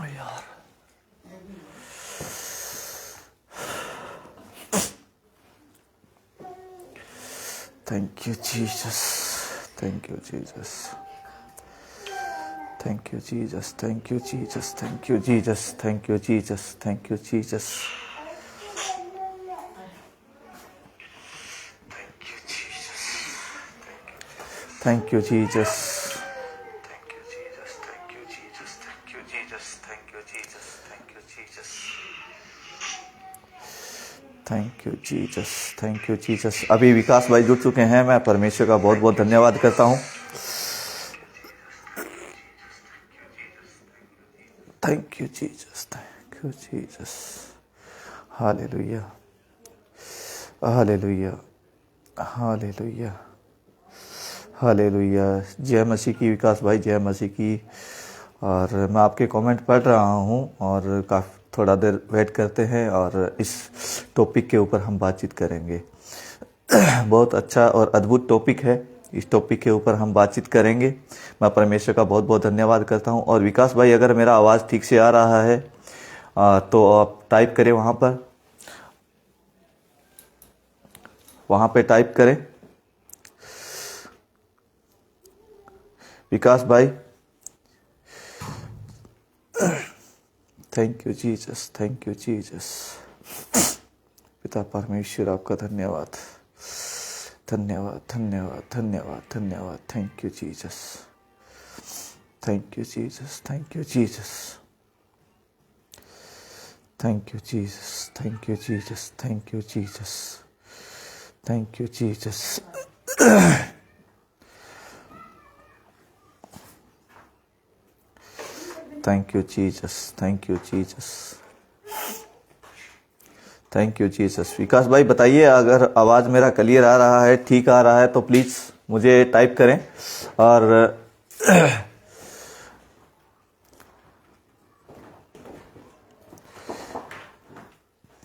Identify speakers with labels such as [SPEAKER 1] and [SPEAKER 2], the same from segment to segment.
[SPEAKER 1] यार thank you Jesus, thank you Jesus, thank you Jesus, thank you Jesus, thank you Jesus, thank you Jesus, thank you Jesus, thank you Jesus, thank you Jesus, thank you Jesus. अभी विकास भाई जुड़ चुके हैं, मैं परमेश्वर का बहुत बहुत धन्यवाद करता हूँ। Thank you Jesus, thank you Jesus, hallelujah, hallelujah, hallelujah, hallelujah. जय मसीह की विकास भाई, जय मसीह की। और मैं आपके कमेंट पढ़ रहा हूँ और काफ़ी थोड़ा देर वेट करते हैं और इस टॉपिक के ऊपर हम बातचीत करेंगे। बहुत अच्छा और अद्भुत टॉपिक है, इस टॉपिक के ऊपर हम बातचीत करेंगे। मैं परमेश्वर का बहुत बहुत धन्यवाद करता हूँ। और विकास भाई, अगर मेरा आवाज़ ठीक से आ रहा है तो आप टाइप करें, वहाँ पे टाइप करें विकास भाई। Thank you Jesus, thank you Jesus. पिता परमेश्वर आपका धन्यवाद, धन्यवाद, धन्यवाद, धन्यवाद, धन्यवाद। Thank you Jesus, thank you Jesus, thank you Jesus, thank you Jesus, thank you Jesus, thank you Jesus, thank you Jesus. Thank you Jesus, thank you Jesus, thank you Jesus. Vikas भाई बताइए, अगर आवाज़ मेरा क्लियर आ रहा है, ठीक आ रहा है तो प्लीज़ मुझे टाइप करें। और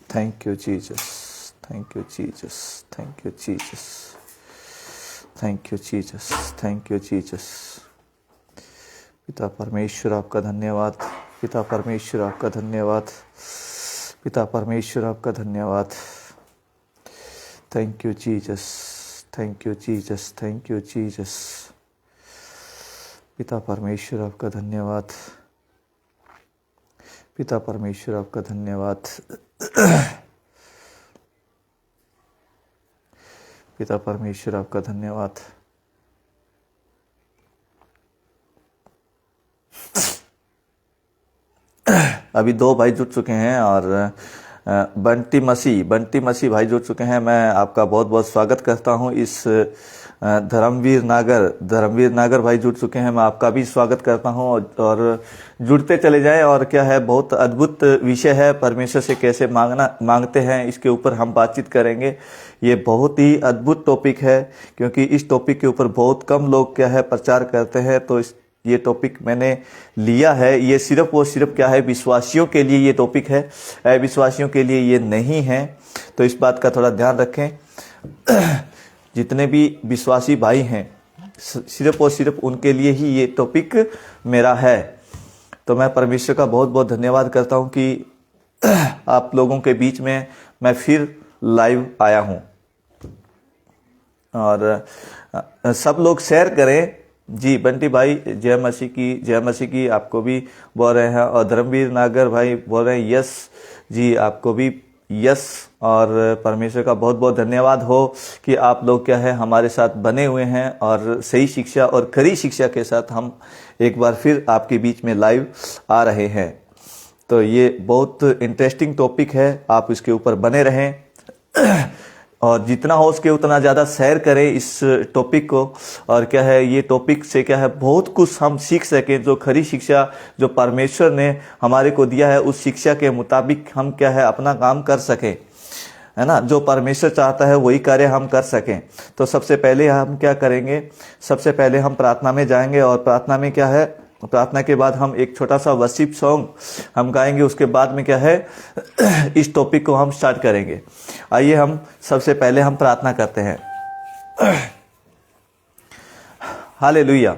[SPEAKER 1] thank you Jesus, thank you Jesus, thank you Jesus, thank you Jesus, thank you Jesus. पिता परमेश्वर आपका धन्यवाद, पिता परमेश्वर आपका धन्यवाद, पिता परमेश्वर आपका धन्यवाद। Thank you Jesus, thank you Jesus, thank you Jesus. पिता परमेश्वर आपका धन्यवाद, पिता परमेश्वर आपका धन्यवाद, पिता परमेश्वर आपका धन्यवाद। अभी 2 भाई जुड़ चुके हैं और बंटी मसीह भाई जुड़ चुके हैं। मैं आपका बहुत बहुत स्वागत करता हूं। इस धर्मवीर नागर भाई जुड़ चुके हैं, मैं आपका भी स्वागत करता हूं। और जुड़ते चले जाएं। और क्या है, बहुत अद्भुत विषय है, परमेश्वर से कैसे मांगते हैं, इसके ऊपर हम बातचीत करेंगे। ये बहुत ही अद्भुत टॉपिक है, क्योंकि इस टॉपिक के ऊपर बहुत कम लोग क्या है प्रचार करते हैं। तो ये टॉपिक मैंने लिया है। ये सिर्फ और सिर्फ क्या है, विश्वासियों के लिए ये टॉपिक है, अविश्वासियों के लिए ये नहीं है। तो इस बात का थोड़ा ध्यान रखें। जितने भी विश्वासी भाई हैं, सिर्फ और सिर्फ उनके लिए ही ये टॉपिक मेरा है। तो मैं परमेश्वर का बहुत बहुत धन्यवाद करता हूं कि आप लोगों के बीच में मैं फिर लाइव आया हूं। और सब लोग शेयर करें। जी बंटी भाई, जय मसीह की, जय मसीह की। आपको भी बोल रहे हैं। और धर्मवीर नागर भाई बोल रहे हैं यस जी, आपको भी यस। और परमेश्वर का बहुत बहुत धन्यवाद हो कि आप लोग क्या है हमारे साथ बने हुए हैं और सही शिक्षा और खरी शिक्षा के साथ हम एक बार फिर आपके बीच में लाइव आ रहे हैं। तो ये बहुत इंटरेस्टिंग टॉपिक है, आप इसके ऊपर बने रहें और जितना हो सके उतना ज़्यादा शेयर करें इस टॉपिक को। और क्या है, ये टॉपिक से क्या है बहुत कुछ हम सीख सकें। जो खरी शिक्षा जो परमेश्वर ने हमारे को दिया है, उस शिक्षा के मुताबिक हम क्या है अपना काम कर सकें, है ना। जो परमेश्वर चाहता है वही कार्य हम कर सकें। तो सबसे पहले हम क्या करेंगे, सबसे पहले हम प्रार्थना में जाएंगे। और प्रार्थना में क्या है, प्रार्थना के बाद हम एक छोटा सा वर्शिप सॉन्ग हम गाएंगे। उसके बाद में क्या है इस टॉपिक को हम स्टार्ट करेंगे। आइए हम सबसे पहले हम प्रार्थना करते हैं। हालेलुया।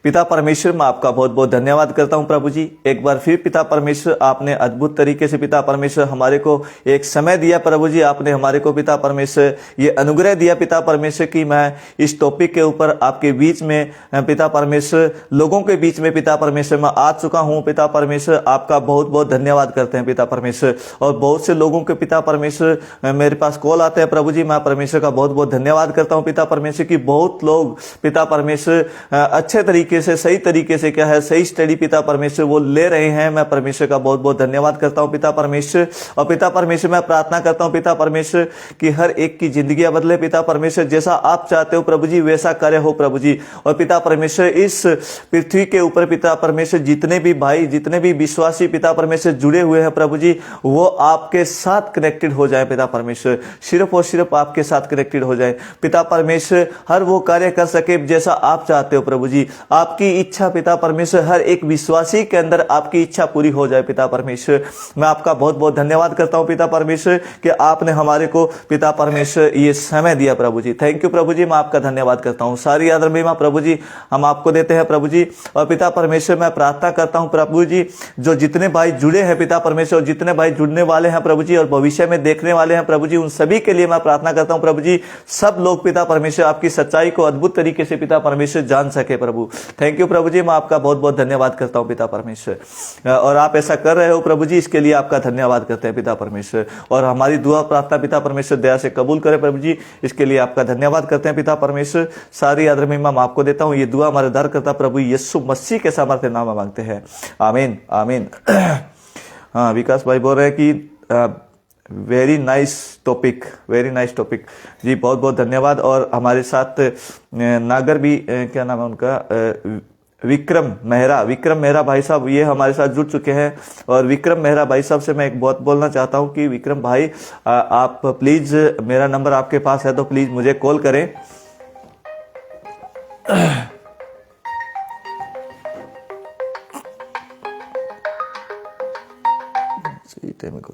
[SPEAKER 1] पिता परमेश्वर, मैं आपका बहुत बहुत धन्यवाद करता हूं प्रभु जी। एक बार फिर पिता परमेश्वर, आपने अद्भुत तरीके से पिता परमेश्वर हमारे को एक समय दिया प्रभु जी। आपने हमारे को पिता परमेश्वर ये अनुग्रह दिया पिता परमेश्वर कि मैं इस टॉपिक के ऊपर आपके बीच में पिता परमेश्वर, लोगों के बीच में पिता परमेश्वर मैं आ चुका हूं पिता परमेश्वर। आपका बहुत बहुत धन्यवाद करते हैं पिता परमेश्वर। और बहुत से लोगों के पिता परमेश्वर मेरे पास कॉल आते हैं प्रभु जी, मैं परमेश्वर का बहुत बहुत धन्यवाद करता हूं पिता परमेश्वर की बहुत लोग पिता परमेश्वर अच्छे तरीके से, सही तरीके से क्या है, सही स्टडी पिता परमेश्वर वो ले रहे हैं। मैं परमेश्वर का बहुत बहुत धन्यवाद करता हूं पिता परमेश्वर। और पिता परमेश्वर मैं प्रार्थना करता हूं पिता परमेश्वर कि हर एक की जिंदगी बदले पिता परमेश्वर। जैसा आप चाहते हो प्रभु जी वैसा करे हो प्रभु जी। और पिता परमेश्वर इस पृथ्वी के ऊपर पिता परमेश्वर जितने भी भाई, जितने भी विश्वासी पिता परमेश्वर जुड़े हुए हैं प्रभु जी, वो आपके साथ कनेक्टेड हो जाए पिता परमेश्वर। सिर्फ और सिर्फ आपके साथ कनेक्टेड हो जाए पिता परमेश्वर। हर वो कार्य कर सके जैसा आप चाहते हो प्रभु जी। आपकी इच्छा पिता परमेश्वर, हर एक विश्वासी के अंदर आपकी इच्छा पूरी हो जाए पिता परमेश्वर। मैं आपका बहुत बहुत धन्यवाद करता हूं पिता परमेश्वर कि आपने हमारे को पिता परमेश्वर ये समय दिया प्रभु जी। थैंक यू प्रभु जी, मैं आपका धन्यवाद करता हूं। सारी आदर महिमा प्रभु जी हम आपको देते हैं प्रभु जी। और पिता परमेश्वर मैं प्रार्थना करता हूं प्रभु जी, जो जितने भाई जुड़े हैं पिता परमेश्वर, और जितने भाई जुड़ने वाले हैं प्रभु जी, और भविष्य में देखने वाले हैं प्रभु जी, उन सभी के लिए मैं प्रार्थना करता हूं प्रभु जी। सब लोग पिता परमेश्वर आपकी सच्चाई को अद्भुत तरीके से पिता परमेश्वर जान सके प्रभु। थैंक यू प्रभु जी, मैं आपका बहुत बहुत धन्यवाद करता हूं पिता परमेश्वर। और आप ऐसा कर रहे हो प्रभु जी, इसके लिए आपका धन्यवाद करते हैं पिता परमेश्वर। और हमारी दुआ प्रार्थना पिता परमेश्वर दया से कबूल करे प्रभु जी, इसके लिए आपका धन्यवाद करते हैं पिता परमेश्वर। सारी आदर महिमा मैं आपको देता हूं। ये दुआ हमारे उद्धार करता प्रभु यीशु मसीह के सामर्थ्य नाम में मांगते हैं, आमीन आमीन। हाँ, विकास भाई बोल रहे हैं कि very nice topic, very nice topic जी, बहुत बहुत धन्यवाद। और हमारे साथ नागर भी, क्या नाम है उनका, विक्रम मेहरा भाई साहब, ये हमारे साथ जुड़ चुके हैं। और विक्रम मेहरा भाई साहब से मैं एक बात बोलना चाहता हूं कि विक्रम भाई आप प्लीज, मेरा नंबर आपके पास है तो प्लीज मुझे कॉल करें। सही टाइम को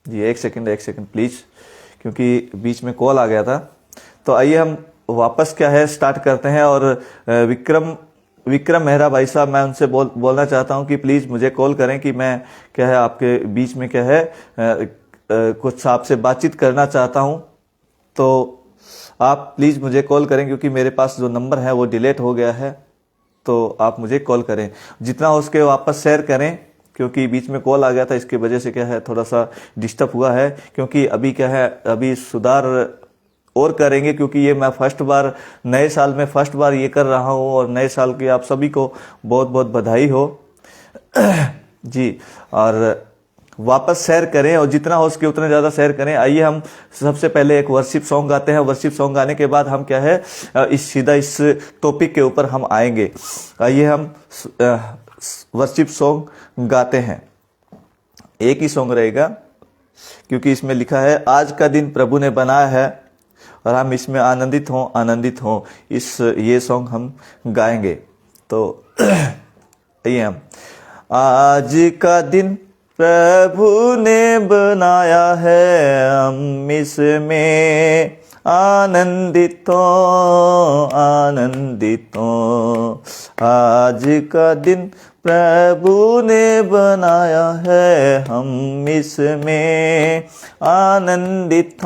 [SPEAKER 1] जी, एक सेकंड प्लीज, क्योंकि बीच में कॉल आ गया था। तो आइए हम वापस क्या है स्टार्ट करते हैं। और विक्रम मेहरा भाई साहब, मैं उनसे बोलना चाहता हूं कि प्लीज मुझे कॉल करें कि मैं क्या है आपके बीच में क्या है कुछ आपसे बातचीत करना चाहता हूं। तो आप प्लीज मुझे कॉल करें, क्योंकि मेरे पास जो नंबर है वो डिलीट हो गया है। तो आप मुझे कॉल करें, जितना हो सके वापस शेयर करें, क्योंकि बीच में कॉल आ गया था, इसकी वजह से क्या है थोड़ा सा डिस्टर्ब हुआ है। क्योंकि अभी क्या है, अभी सुधार और करेंगे, क्योंकि ये मैं फर्स्ट बार, नए साल में फर्स्ट बार ये कर रहा हूँ। और नए साल की आप सभी को बहुत बहुत बधाई हो जी। और वापस शेयर करें, और जितना हो सके उतना ज़्यादा शेयर करें। आइए हम सबसे पहले एक वर्शिप सॉन्ग गाते हैं। वर्शिप सॉन्ग गाने के बाद हम क्या है सीधा इस टॉपिक के ऊपर हम आएंगे। आइए हम वर्शिप सॉन्ग गाते हैं। एक ही सॉन्ग रहेगा, क्योंकि इसमें लिखा है आज का दिन प्रभु ने बनाया है और हम इसमें आनंदित हों। ये सॉन्ग हम गाएंगे। तो आइए हम, आज का दिन प्रभु ने बनाया है, हम इसमें आनंदित हो। आज का दिन प्रभु ने बनाया है, हम इसमें आनंदित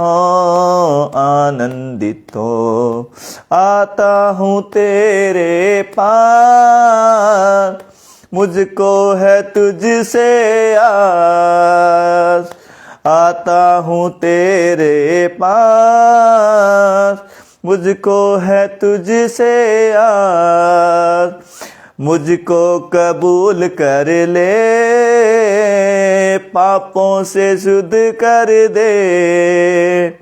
[SPEAKER 1] हो। आता हूँ तेरे पास, मुझको है तुझसे आस। आता हूँ तेरे पास, मुझको है तुझसे आस। मुझको कबूल कर ले, पापों से शुद्ध कर दे।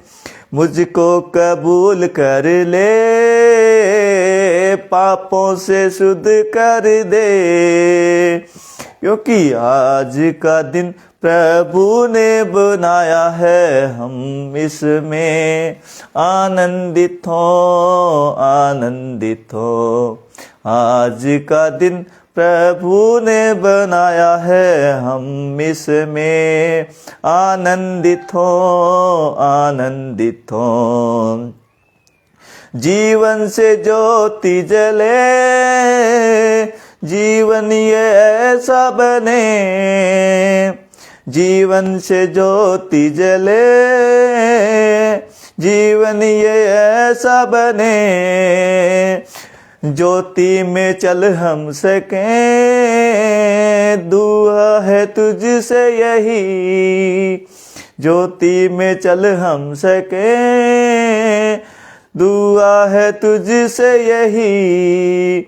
[SPEAKER 1] मुझको कबूल कर ले, पापों से शुद्ध कर दे। क्योंकि आज का दिन प्रभु ने बनाया है, हम इसमें आनंदित हो। आज का दिन प्रभु ने बनाया है, हम इसमें आनंदित हो, आनंदित हो। जीवन से ज्योति जले, जीवन ये ऐसा बने, जीवन से ज्योति जले, जीवन ये ऐसा बने, ज्योति में चल हम सके, दुआ है तुझसे यही, ज्योति में चल हम सके, दुआ है तुझसे यही,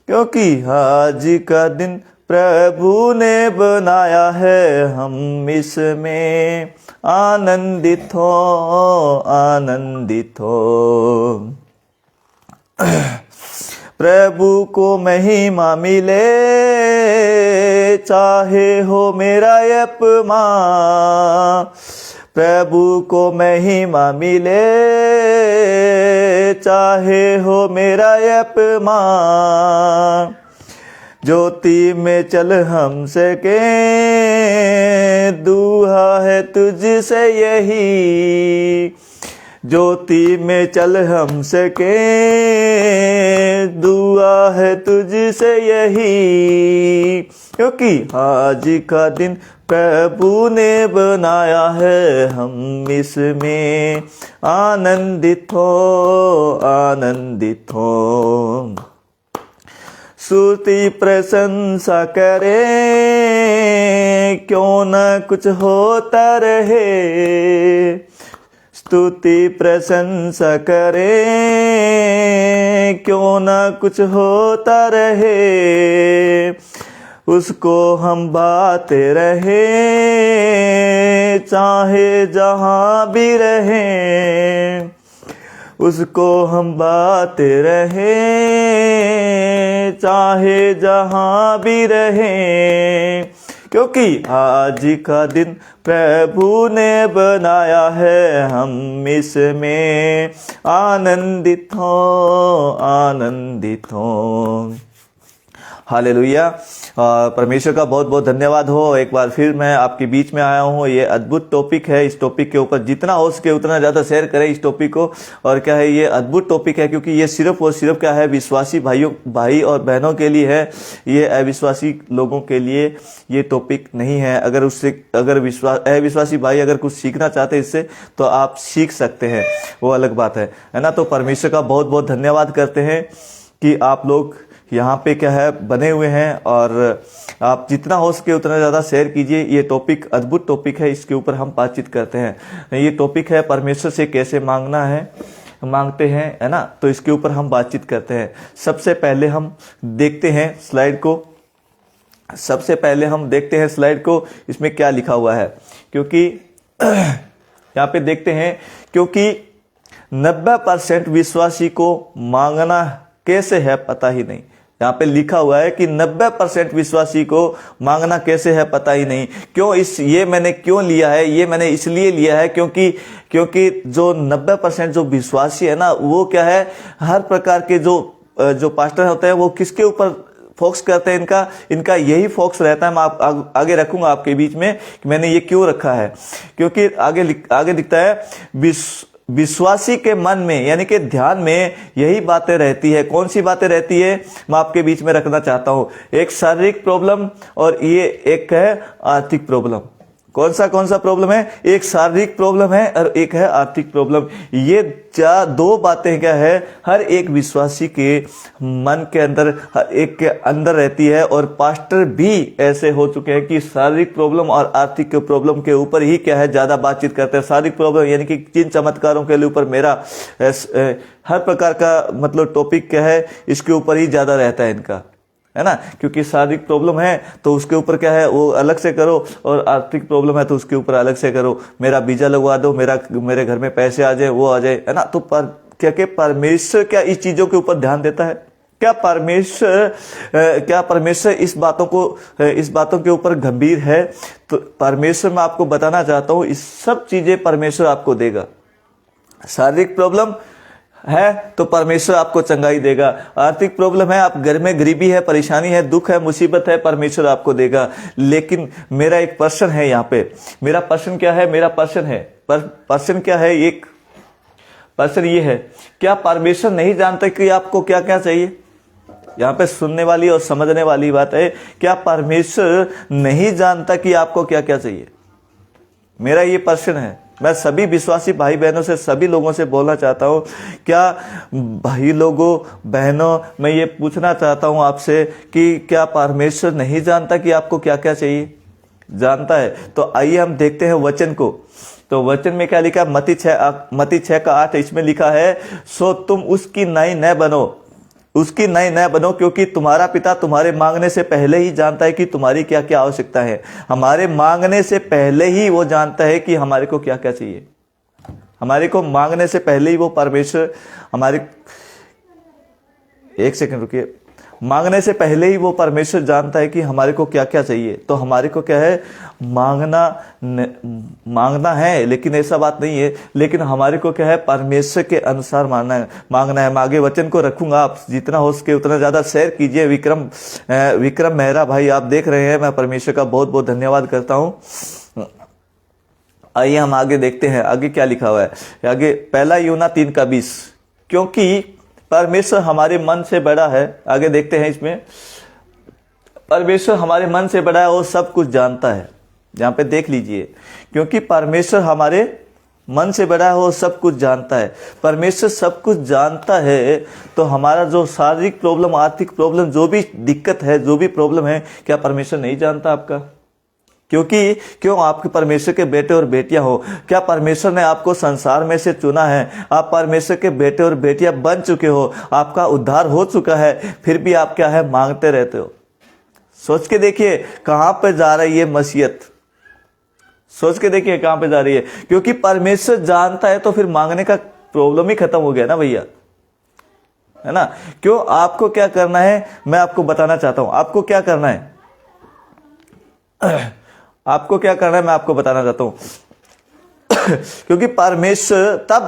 [SPEAKER 1] क्योंकि आज का दिन प्रभु ने बनाया है, हम इसमें आनंदित हो, आनंदित हो। प्रभु को महिमा मिले, चाहे हो मेरा अपमान, प्रभु को महिमा मिले, चाहे हो मेरा अपमान, ज्योति में चल हम सके, दुआ है तुझसे यही, ज्योति में चल हम सके, दुआ है तुझसे यही, क्योंकि आज का दिन प्रभु ने बनाया है, हम इसमें आनंदित हो, आनंदित हो। स्तुति प्रशंसा करे, क्यों न कुछ होता रहे, स्तुति प्रशंसा करे, क्यों न कुछ होता रहे, उसको हम बाते रहे, चाहे जहां भी रहे, उसको हम बाते रहे, चाहे जहां भी रहे, क्योंकि आज का दिन प्रभु ने बनाया है, हम इसमें आनंदित हो, आनंदित हो। हालेलुया। परमेश्वर का बहुत बहुत धन्यवाद हो। एक बार फिर मैं आपके बीच में आया हूँ। ये अद्भुत टॉपिक है। इस टॉपिक के ऊपर जितना हो सके उतना ज़्यादा शेयर करें इस टॉपिक को। और क्या है, ये अद्भुत टॉपिक है क्योंकि ये सिर्फ और सिर्फ क्या है, विश्वासी भाई और बहनों के लिए है। ये अविश्वासी लोगों के लिए ये टॉपिक नहीं है। अगर अविश्वासी भाई अगर कुछ सीखना चाहते हैं इससे, तो आप सीख सकते हैं, वो अलग बात है ना। तो परमेश्वर का बहुत बहुत धन्यवाद करते हैं कि आप लोग यहाँ पे क्या है बने हुए हैं, और आप जितना हो सके उतना ज़्यादा शेयर कीजिए। ये टॉपिक अद्भुत टॉपिक है, इसके ऊपर हम बातचीत करते हैं। ये टॉपिक है परमेश्वर से कैसे मांगते हैं, है ना। तो इसके ऊपर हम बातचीत करते हैं। सबसे पहले हम देखते हैं स्लाइड को। इसमें क्या लिखा हुआ है, क्योंकि यहाँ पे देखते हैं, क्योंकि 90% विश्वासी को मांगना कैसे है पता ही नहीं। यहाँ पे लिखा हुआ है कि 90% विश्वासी को मांगना कैसे है पता ही नहीं। ये मैंने क्यों लिया है, ये मैंने इसलिए लिया है क्योंकि जो 90% जो विश्वासी है ना, वो क्या है, हर प्रकार के जो पास्टर होते हैं वो किसके ऊपर फोकस करते हैं, इनका यही फोकस रहता है। मैं आगे रखूंगा आपके बीच में कि मैंने ये क्यों रखा है, क्योंकि आगे दिखता है विश्वासी के मन में, यानी कि ध्यान में यही बातें रहती है। कौन सी बातें रहती है, मैं आपके बीच में रखना चाहता हूं। एक शारीरिक प्रॉब्लम और ये एक है आर्थिक प्रॉब्लम। कौन सा प्रॉब्लम है, एक शारीरिक प्रॉब्लम है और एक है आर्थिक प्रॉब्लम। ये दो बातें क्या है, हर एक विश्वासी के मन के अंदर, हर एक के अंदर रहती है। और पास्टर भी ऐसे हो चुके हैं कि शारीरिक प्रॉब्लम और आर्थिक प्रॉब्लम के ऊपर ही क्या है ज्यादा बातचीत करते हैं। शारीरिक प्रॉब्लम यानी कि जिन चमत्कारों के ऊपर मेरा हर प्रकार का मतलब टॉपिक क्या है, इसके ऊपर ही ज्यादा रहता है इनका, है ना। क्योंकि शारीरिक प्रॉब्लम है तो उसके ऊपर क्या है वो अलग से करो, और आर्थिक प्रॉब्लम है तो उसके ऊपर अलग से करो। मेरा वीजा लगवा दो, मेरे घर में पैसे आ जाए, वो आ जाए, है ना। तो क्या परमेश्वर क्या इस चीजों के ऊपर ध्यान देता है? क्या परमेश्वर इस बातों के ऊपर गंभीर है? तो परमेश्वर, मैं आपको बताना चाहता हूं, इस सब चीजें परमेश्वर आपको देगा। शारीरिक प्रॉब्लम, है तो परमेश्वर आपको चंगाई देगा। आर्थिक प्रॉब्लम है, आप घर में गरीबी है, परेशानी है, दुख है, मुसीबत है, परमेश्वर आपको देगा। लेकिन मेरा एक प्रश्न है यहाँ पे, मेरा प्रश्न क्या है, मेरा प्रश्न है प्रश्न क्या है, एक प्रश्न ये है, क्या परमेश्वर नहीं जानता कि आपको क्या क्या चाहिए? यहाँ पे सुनने वाली और समझने वाली बात है, क्या परमेश्वर नहीं जानता कि आपको क्या क्या चाहिए? मेरा ये प्रश्न है। मैं सभी विश्वासी भाई बहनों से, सभी लोगों से बोलना चाहता हूँ, क्या भाई लोगों बहनों, मैं ये पूछना चाहता हूँ आपसे कि क्या परमेश्वर नहीं जानता कि आपको क्या क्या चाहिए? जानता है। तो आइए हम देखते हैं वचन को। तो वचन में क्या लिखा? मत्ती 6:8 इसमें लिखा है, सो तुम उसकी नाई न बनो, उसकी नाई न बनो, क्योंकि तुम्हारा पिता तुम्हारे मांगने से पहले ही जानता है कि तुम्हारी क्या क्या आवश्यकता है। हमारे मांगने से पहले ही वो जानता है कि हमारे को क्या क्या चाहिए। हमारे को मांगने से पहले ही वो परमेश्वर हमारे, एक सेकंड रुकिए, मांगने से पहले ही वो परमेश्वर जानता है कि हमारे को क्या क्या चाहिए। तो हमारे को क्या है, मांगना है, लेकिन ऐसा बात नहीं है, लेकिन हमारे को क्या है, परमेश्वर के अनुसार मांगना है। मैं आगे वचन को रखूंगा, आप जितना हो सके उतना ज्यादा शेयर कीजिए। विक्रम मेहरा भाई आप देख रहे हैं, मैं परमेश्वर का बहुत बहुत धन्यवाद करता हूं। आइए हम आगे देखते हैं, आगे क्या लिखा हुआ है। आगे 1 यूहन्ना 3:20, क्योंकि परमेश्वर हमारे मन से बड़ा है। आगे देखते हैं इसमें, परमेश्वर हमारे मन से बड़ा है और सब कुछ जानता है। यहाँ पे देख लीजिए, क्योंकि परमेश्वर हमारे मन से बड़ा है और सब कुछ जानता है। परमेश्वर सब कुछ जानता है, तो हमारा जो शारीरिक प्रॉब्लम, आर्थिक प्रॉब्लम, जो भी दिक्कत है, जो भी प्रॉब्लम है, क्या परमेश्वर नहीं जानता आपका? क्यों आपके परमेश्वर के बेटे और बेटियां हो। क्या परमेश्वर ने आपको संसार में से चुना है? आप परमेश्वर के बेटे और बेटियां बन चुके हो, आपका उद्धार हो चुका है, फिर भी आप क्या है, मांगते रहते हो। सोच के देखिए कहां पे जा रही है मसीहत, सोच के देखिए कहां पे जा रही है। क्योंकि परमेश्वर जानता है, तो फिर मांगने का प्रॉब्लम ही खत्म हो गया ना भैया, है ना। क्यों, आपको क्या करना है मैं आपको बताना चाहता हूं। आपको क्या करना है, आपको क्या करना है मैं आपको बताना चाहता हूं। क्योंकि परमेश्वर तब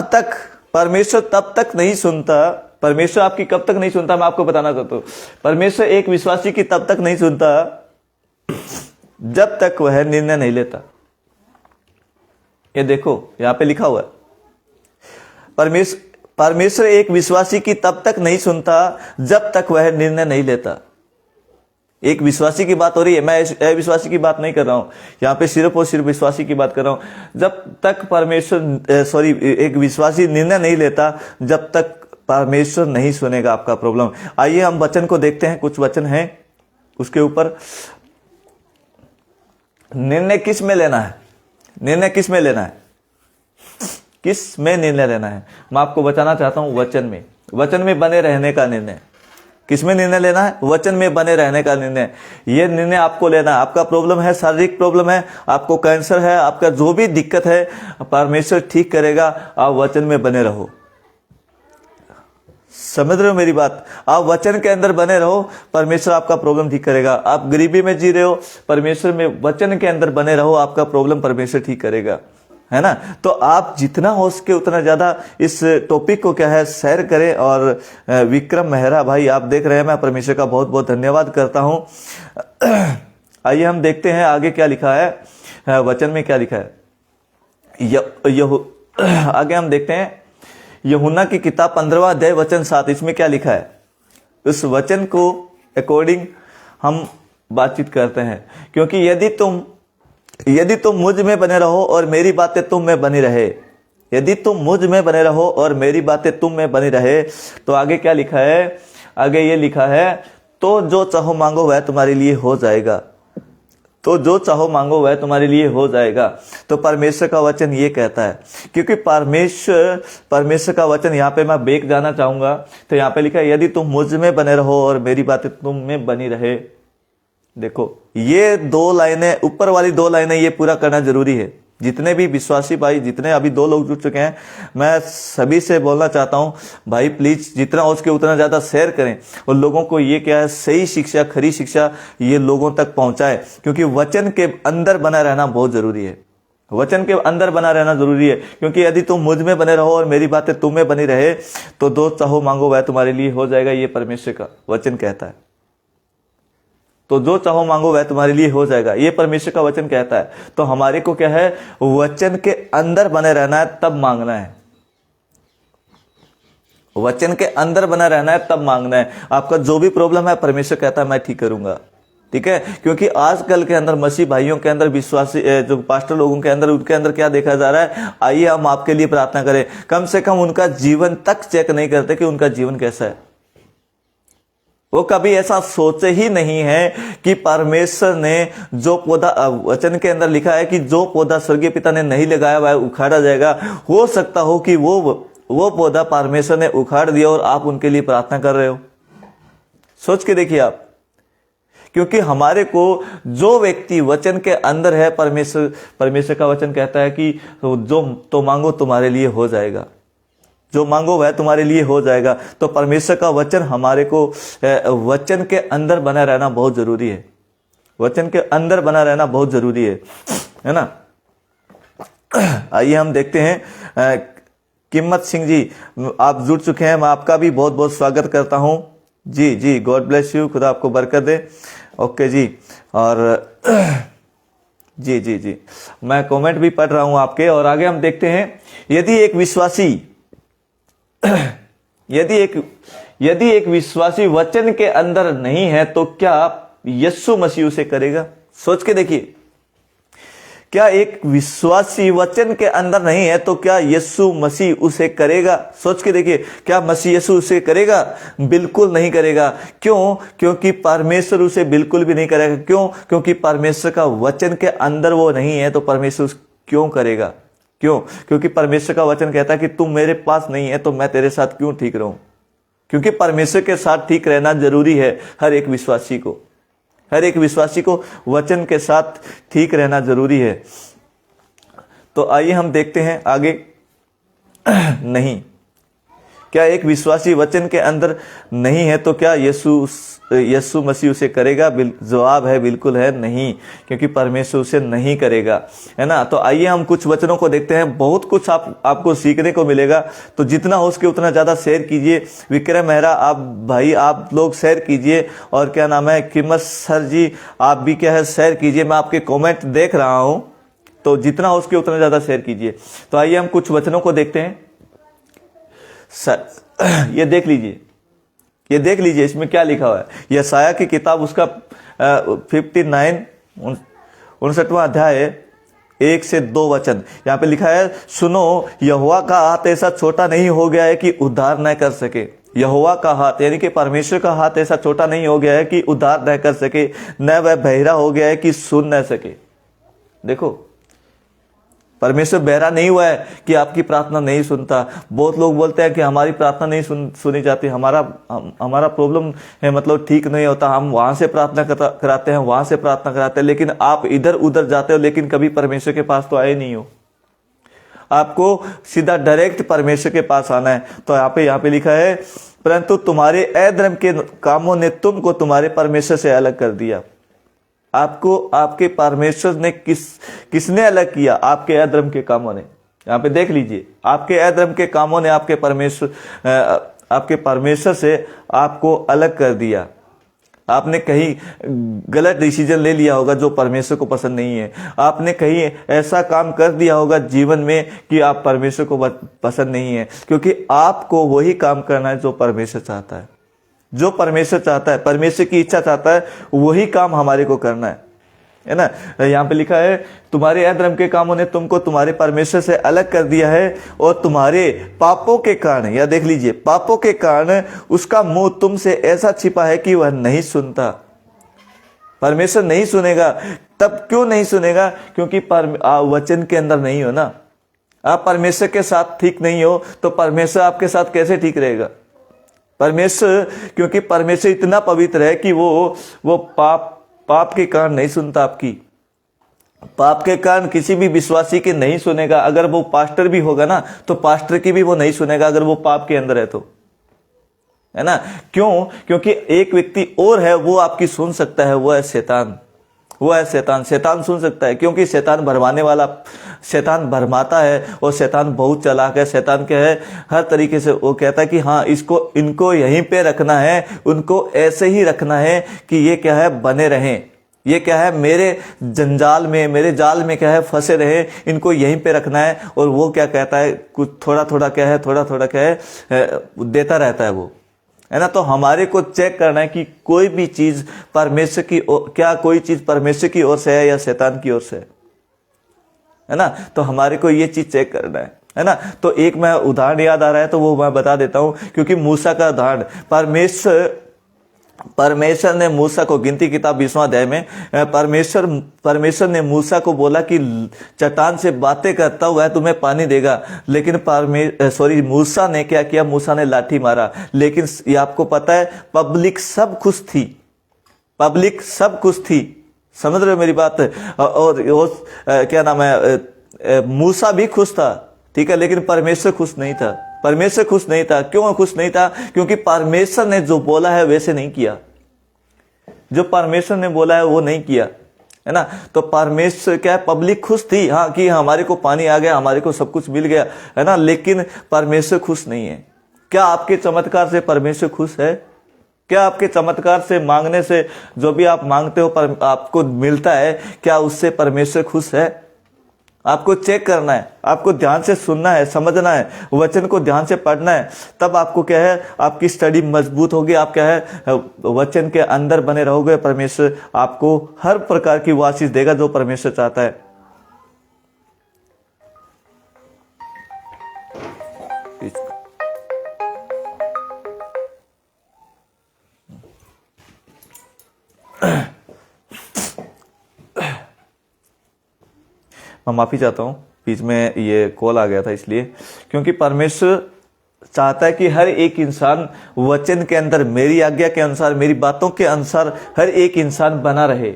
[SPEAKER 1] तक नहीं सुनता। परमेश्वर आपकी कब तक नहीं सुनता, मैं आपको बताना चाहता हूं। परमेश्वर एक विश्वासी की तब तक नहीं सुनता जब तक वह निर्णय नहीं लेता। ये देखो यहां पे लिखा हुआ है, परमेश्वर एक विश्वासी की तब तक नहीं सुनता जब तक वह निर्णय नहीं लेता। एक विश्वासी की बात हो रही है, मैं विश्वासी की बात नहीं कर रहा हूं यहां पे, सिर्फ और सिर्फ विश्वासी की बात कर रहा हूं। जब तक एक विश्वासी निर्णय नहीं लेता, जब तक परमेश्वर नहीं सुनेगा आपका प्रॉब्लम। आइए हम वचन को देखते हैं, कुछ वचन हैं उसके ऊपर। निर्णय किस में लेना है, निर्णय किस में लेना है, किस में निर्णय लेना है, मैं आपको बताना चाहता हूं। वचन में बने रहने का निर्णय। किस में निर्णय लेना है? वचन में बने रहने का निर्णय। यह निर्णय आपको लेना है। आपका प्रॉब्लम है, शारीरिक प्रॉब्लम है, आपको कैंसर है, आपका जो भी दिक्कत है, परमेश्वर ठीक करेगा। आप वचन में बने रहो। समझ रहे हो मेरी बात? आप वचन के अंदर बने रहो, परमेश्वर आपका प्रॉब्लम ठीक करेगा। आप गरीबी में जी रहे हो, परमेश्वर में वचन के अंदर बने रहो, आपका प्रॉब्लम परमेश्वर ठीक करेगा, है ना। तो आप जितना हो सके उतना ज्यादा इस टॉपिक को क्या है, शेयर करें। और विक्रम मेहरा भाई आप देख रहे हैं, मैं परमेश्वर का बहुत बहुत धन्यवाद करता हूं। आइए हम देखते हैं आगे क्या लिखा है, वचन में क्या लिखा है। आगे हम देखते हैं यूहन्ना की किताब 15वां अध्याय वचन 7, इसमें क्या लिखा है। उस वचन को अकॉर्डिंग हम बातचीत करते हैं। क्योंकि यदि तुम मुझ में बने रहो और मेरी बातें तुम में बनी रहे, यदि तुम मुझ में बने रहो और मेरी बातें तुम में बनी रहे, तो आगे क्या लिखा है, आगे ये लिखा है, तो जो चाहो मांगो वह तुम्हारे लिए हो जाएगा। तो जो चाहो मांगो वह तुम्हारे लिए हो जाएगा। तो परमेश्वर का वचन ये कहता है। क्योंकि परमेश्वर का वचन, यहाँ पे मैं बेक जाना चाहूंगा, तो यहाँ पे लिखा है, यदि तुम मुझ में बने रहो और मेरी बातें तुम में बनी रहे। देखो ये 2 लाइनें, ऊपर वाली 2 लाइनें, ये पूरा करना जरूरी है। जितने भी विश्वासी भाई, जितने अभी 2 लोग जुड़ चुके हैं, मैं सभी से बोलना चाहता हूं भाई, प्लीज जितना हो सके उतना ज्यादा शेयर करें और लोगों को ये क्या है, सही शिक्षा, खरी शिक्षा ये लोगों तक पहुंचाए। क्योंकि वचन के अंदर बना रहना बहुत जरूरी है। वचन के अंदर बना रहना जरूरी है, क्योंकि यदि तुम मुझ में बने रहो और मेरी बातें तुम में बनी रहे तो जो चाहो मांगो वह तुम्हारे लिए हो जाएगा, ये परमेश्वर का वचन कहता है। तो जो चाहो मांगो वह तुम्हारे लिए हो जाएगा, ये परमेश्वर का वचन कहता है। तो हमारे को क्या है, वचन के अंदर बने रहना है, तब मांगना है। वचन के अंदर बना रहना है, तब मांगना है। आपका जो भी प्रॉब्लम है परमेश्वर कहता है मैं ठीक करूंगा, ठीक है। क्योंकि आजकल के अंदर मसीह भाइयों के अंदर, विश्वासी जो पास्टर लोगों के अंदर, उनके अंदर क्या देखा जा रहा है, आइए हम आपके लिए प्रार्थना करें। कम से कम उनका जीवन तक चेक नहीं करते कि उनका जीवन कैसा है। वो कभी ऐसा सोचे ही नहीं है कि परमेश्वर ने जो पौधा, वचन के अंदर लिखा है कि जो पौधा स्वर्गीय पिता ने नहीं लगाया वह उखाड़ा जाएगा। हो सकता हो कि वो पौधा परमेश्वर ने उखाड़ दिया और आप उनके लिए प्रार्थना कर रहे हो। सोच के देखिए आप, क्योंकि हमारे को जो व्यक्ति वचन के अंदर है, परमेश्वर का वचन कहता है कि जो तो मांगो तुम्हारे लिए हो जाएगा, जो मांगो वह तुम्हारे लिए हो जाएगा। तो परमेश्वर का वचन हमारे को, वचन के अंदर बना रहना बहुत जरूरी है। वचन के अंदर बना रहना बहुत जरूरी है ना। आइए हम देखते हैं, किम्मत सिंह जी आप जुड़ चुके हैं, मैं आपका भी बहुत बहुत स्वागत करता हूं। जी जी, गॉड ब्लेस यू, खुदा आपको बरकत दे। ओके जी, और जी जी जी, मैं कमेंट भी पढ़ रहा हूं आपके। और आगे हम देखते हैं, यदि एक विश्वासी वचन के अंदर नहीं है तो क्या यीशु मसीह उसे करेगा? सोच के देखिए, क्या एक विश्वासी वचन के अंदर नहीं है तो क्या यीशु मसीह उसे करेगा? सोच के देखिए, क्या मसीह यीशु उसे करेगा? बिल्कुल नहीं करेगा। क्यों? क्योंकि परमेश्वर उसे बिल्कुल भी नहीं करेगा। क्यों? क्योंकि परमेश्वर का वचन के अंदर वो नहीं है, तो परमेश्वर क्यों करेगा? क्यों? क्योंकि परमेश्वर का वचन कहता है कि तुम मेरे पास नहीं है तो मैं तेरे साथ क्यों ठीक रहूं? क्योंकि परमेश्वर के साथ ठीक रहना जरूरी है हर एक विश्वासी को। हर एक विश्वासी को वचन के साथ ठीक रहना जरूरी है। तो आइए हम देखते हैं आगे। नहीं, क्या एक विश्वासी वचन के अंदर नहीं है तो क्या यीशु मसीह उसे करेगा? जवाब है बिल्कुल है नहीं, क्योंकि परमेश्वर उसे नहीं करेगा, है ना। तो आइए हम कुछ वचनों को देखते हैं, बहुत कुछ आपको सीखने को मिलेगा। तो जितना हो सके उतना ज्यादा शेयर कीजिए। विक्रम मेहरा आप लोग शेयर कीजिए, और क्या नाम है, किमत सर जी आप भी क्या है शेयर कीजिए। मैं आपके कॉमेंट देख रहा हूं, तो जितना हो सके उतना ज्यादा शेयर कीजिए। तो आइए हम कुछ वचनों को देखते हैं। ये देख लीजिए, इसमें क्या लिखा हुआ है। यशाया की किताब उसका 59वां अध्याय 1 से 2 वचन यहाँ पे लिखा है, सुनो यहोवा का हाथ ऐसा छोटा नहीं हो गया है कि उद्धार न कर सके। यहोवा का हाथ यानी कि परमेश्वर का हाथ ऐसा छोटा नहीं हो गया है कि उद्धार न कर सके, न वह बहरा हो गया है कि सुन न सके। देखो, परमेश्वर बहरा नहीं हुआ है कि आपकी प्रार्थना नहीं सुनता। बहुत लोग बोलते हैं कि हमारी प्रार्थना नहीं सुनी जाती, हमारा प्रॉब्लम है, मतलब ठीक नहीं होता, हम वहां से प्रार्थना कराते हैं, वहां से प्रार्थना कराते हैं, लेकिन आप इधर उधर जाते हो, लेकिन कभी परमेश्वर के पास तो आए नहीं हो। आपको सीधा डायरेक्ट परमेश्वर के पास आना है। तो यहाँ पे लिखा है, परंतु तुम्हारे अधर्म के कामों ने तुमको तुम्हारे परमेश्वर से अलग कर दिया। आपको आपके परमेश्वर ने किसने अलग किया? आपके अधर्म के कामों ने। यहाँ पे देख लीजिए, आपके अधर्म के कामों ने आपके परमेश्वर से आपको अलग कर दिया। आपने कहीं गलत डिसीजन ले लिया होगा जो परमेश्वर को पसंद नहीं है। आपने कहीं ऐसा काम कर दिया होगा जीवन में कि आप परमेश्वर को पसंद नहीं है, क्योंकि आपको वही काम करना है जो परमेश्वर चाहता है। जो परमेश्वर चाहता है, परमेश्वर की इच्छा चाहता है, वही काम हमारे को करना है ना। यहाँ पे लिखा है, तुम्हारे अधर्म के कामों ने तुमको तुम्हारे परमेश्वर से अलग कर दिया है, और तुम्हारे पापों के कारण, या देख लीजिए, पापों के कारण उसका मुंह तुमसे ऐसा छिपा है कि वह नहीं सुनता। परमेश्वर नहीं सुनेगा। तब क्यों नहीं सुनेगा? क्योंकि वचन के अंदर नहीं हो ना। आप परमेश्वर के साथ ठीक नहीं हो, तो परमेश्वर आपके साथ कैसे ठीक रहेगा? परमेश्वर, क्योंकि परमेश्वर इतना पवित्र है कि वो पाप के कारण नहीं सुनता आपकी। पाप के कारण किसी भी विश्वासी की नहीं सुनेगा। अगर वो पास्टर भी होगा ना, तो पास्टर की भी वो नहीं सुनेगा अगर वो पाप के अंदर है तो, है ना। क्यों? क्योंकि एक व्यक्ति और है, वो आपकी सुन सकता है, वो है शैतान। वो है शैतान। शैतान सुन सकता है, क्योंकि शैतान भरमाने वाला, शैतान भरमाता है और शैतान बहुत चालाक है। शैतान क्या है, हर तरीके से वो कहता है कि हाँ इनको यहीं पे रखना है, उनको ऐसे ही रखना है कि ये क्या है, बने रहें, ये क्या है, मेरे जंजाल में, मेरे जाल में क्या है, फंसे रहे, इनको यहीं पे रखना है। और वो क्या कहता है, कुछ थोड़ा थोड़ा क्या है, थोड़ा थोड़ा क्या है देता रहता है वो, है ना। तो हमारे को चेक करना है कि कोई भी चीज परमेश्वर की, क्या कोई चीज परमेश्वर की ओर से है या शैतान की ओर से है ना। तो हमारे को ये चीज चेक करना है ना। तो एक मैं उदाहरण याद आ रहा है, तो वो मैं बता देता हूं, क्योंकि मूसा का उदाहरण, परमेश्वर ने मूसा को, गिनती किताब 20वां अध्याय में परमेश्वर ने मूसा को बोला कि चट्टान से बातें करता हुआ तुम्हें पानी देगा। लेकिन मूसा ने क्या किया, मूसा ने लाठी मारा। लेकिन ये आपको पता है, पब्लिक सब खुश थी, पब्लिक सब खुश थी, समझ रहे हो मेरी बात। और क्या नाम है, मूसा भी खुश था, ठीक है, लेकिन परमेश्वर खुश नहीं था। परमेश्वर खुश नहीं था। क्यों खुश नहीं था? क्योंकि परमेश्वर ने जो बोला है वैसे नहीं किया, जो परमेश्वर ने बोला है वो नहीं किया, है ना। तो परमेश्वर क्या है, पब्लिक खुश थी, हाँ, कि हमारे को पानी आ गया, हमारे को सब कुछ मिल गया, है ना, लेकिन परमेश्वर खुश नहीं है। क्या आपके चमत्कार से परमेश्वर खुश है? क्या आपके चमत्कार से, मांगने से, जो भी आप मांगते हो पर आपको मिलता है, क्या उससे परमेश्वर खुश है? आपको चेक करना है, आपको ध्यान से सुनना है, समझना है, वचन को ध्यान से पढ़ना है, तब आपको क्या है, आपकी स्टडी मजबूत होगी, आप क्या है, वचन के अंदर बने रहोगे। परमेश्वर आपको हर प्रकार की वो आशीष देगा जो परमेश्वर चाहता है। मैं माफी चाहता हूं, बीच में ये कॉल आ गया था इसलिए, क्योंकि परमेश्वर चाहता है कि हर एक इंसान वचन के अंदर, मेरी आज्ञा के अनुसार, मेरी बातों के अनुसार हर एक इंसान बना रहे,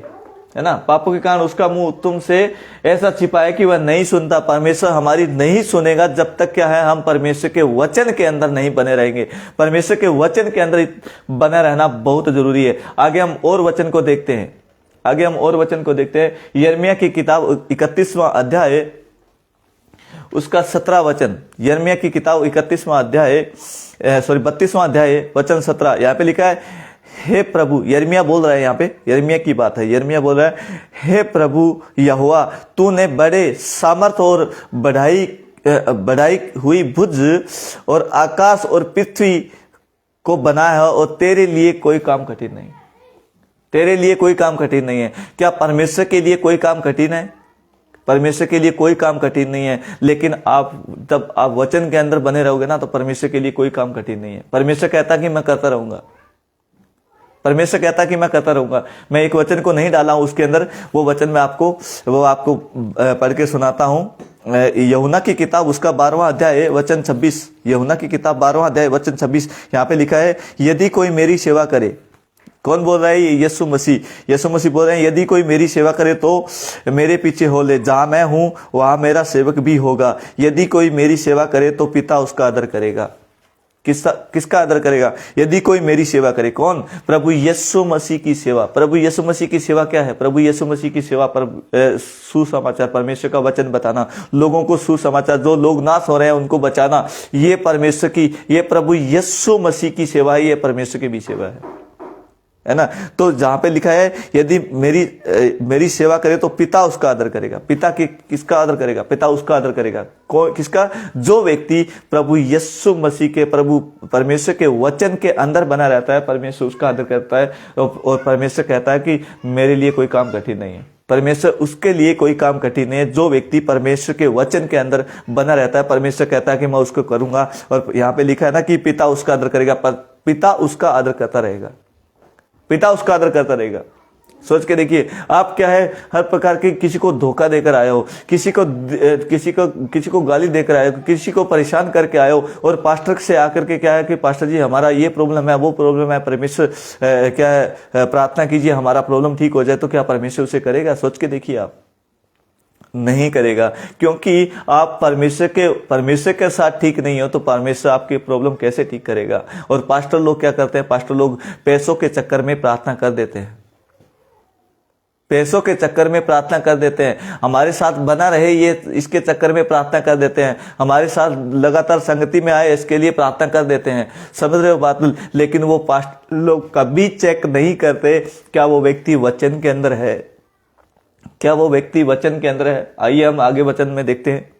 [SPEAKER 1] है ना। पापों के कारण उसका मुंह तुमसे ऐसा छिपा है कि वह नहीं सुनता। परमेश्वर हमारी नहीं सुनेगा जब तक क्या है, हम परमेश्वर के वचन के अंदर नहीं बने रहेंगे। परमेश्वर के वचन के अंदर बना रहना बहुत जरूरी है। आगे हम और वचन को देखते हैं, आगे हम और वचन को देखते हैं। यिर्मयाह की किताब 31वां अध्याय, उसका 17 वचन। यिर्मयाह की किताब 31वां अध्याय, 32वां अध्याय वचन 17, यहाँ पे लिखा है, हे प्रभु, यिर्मयाह बोल रहा है, यहाँ पे यिर्मयाह की बात है। यिर्मयाह बोल रहा है, हे प्रभु यहोवा, तूने बड़े सामर्थ और बढ़ाई हुई भुज और आकाश और पृथ्वी को बनाया है, और तेरे लिए कोई काम कठिन नहीं। तेरे लिए कोई काम कठिन नहीं है। क्या परमेश्वर के लिए कोई काम कठिन है? परमेश्वर के लिए कोई काम कठिन नहीं है। लेकिन जब आप वचन के अंदर बने रहोगे ना, तो परमेश्वर के लिए कोई काम कठिन नहीं है। परमेश्वर कहता कि मैं करता रहूंगा, परमेश्वर कहता कि मैं करता रहूंगा। मैं एक वचन को नहीं डाला हूं उसके अंदर, वो वचन मैं आपको पढ़ के सुनाता हूं। यूहन्ना की किताब, उसका 12वां अध्याय वचन 26। यूहन्ना की किताब 12वां अध्याय वचन 26, यहाँ पे लिखा है, यदि कोई मेरी सेवा करे। कौन बोल रहा है? यीशु मसीह। यीशु मसीह बोल रहे हैं, यदि कोई मेरी सेवा करे तो मेरे पीछे हो ले, जहां मैं हूं वहां मेरा सेवक भी होगा। यदि कोई मेरी सेवा करे तो पिता उसका आदर करेगा। किसका आदर करेगा? यदि कोई मेरी सेवा करे। कौन? प्रभु यीशु मसीह की सेवा। प्रभु यीशु मसीह की सेवा क्या है? प्रभु यीशु मसीह की सेवा पर सुसमाचार, परमेश्वर का वचन बताना, लोगों को सुसमाचार, जो लोग नाश हो रहे हैं उनको बचाना, ये परमेश्वर की, ये प्रभु यीशु मसीह की सेवा है, ये परमेश्वर की भी सेवा है ना। तो जहां पे लिखा है, यदि मेरी सेवा करे तो पिता उसका आदर करेगा। पिता किसका आदर करेगा? पिता उसका आदर करेगा। किसका? जो व्यक्ति प्रभु यीशु मसीह के, प्रभु परमेश्वर के वचन के अंदर बना रहता है, परमेश्वर उसका आदर करता है। और परमेश्वर कहता है कि मेरे लिए कोई काम कठिन नहीं है। परमेश्वर, उसके लिए कोई काम कठिन नहीं है। जो व्यक्ति परमेश्वर के वचन के अंदर बना रहता है, परमेश्वर कहता है कि मैं उसको करूंगा। और यहाँ पे लिखा है ना कि पिता उसका आदर करेगा, पिता उसका आदर करता रहेगा, पिता उसका आदर करता रहेगा। सोच के देखिए, आप क्या है, हर प्रकार के, किसी को धोखा देकर आए हो, किसी को गाली देकर आए हो, किसी को परेशान करके आए हो, और पास्टर से आकर के क्या है कि पास्टर जी हमारा ये प्रॉब्लम है, वो प्रॉब्लम है, परमेश्वर क्या है, प्रार्थना कीजिए हमारा प्रॉब्लम ठीक हो जाए। तो क्या परमेश्वर उसे करेगा? सोच के देखिए, आप नहीं करेगा, क्योंकि आप परमेश्वर के साथ ठीक नहीं हो, तो परमेश्वर आपकी प्रॉब्लम कैसे ठीक करेगा? और पास्टर लोग क्या करते हैं? पास्टर लोग पैसों के चक्कर में प्रार्थना कर देते हैं, पैसों के चक्कर में प्रार्थना कर देते हैं, हमारे साथ बना रहे ये इसके चक्कर में प्रार्थना कर देते हैं, हमारे साथ लगातार संगति में आए इसके लिए प्रार्थना कर देते हैं। समझ रहे हो बात? लेकिन वो पास्ट लोग कभी चेक नहीं करते क्या वो व्यक्ति वचन के अंदर है, क्या वो व्यक्ति वचन के अंदर है। आइए हम आगे वचन में देखते हैं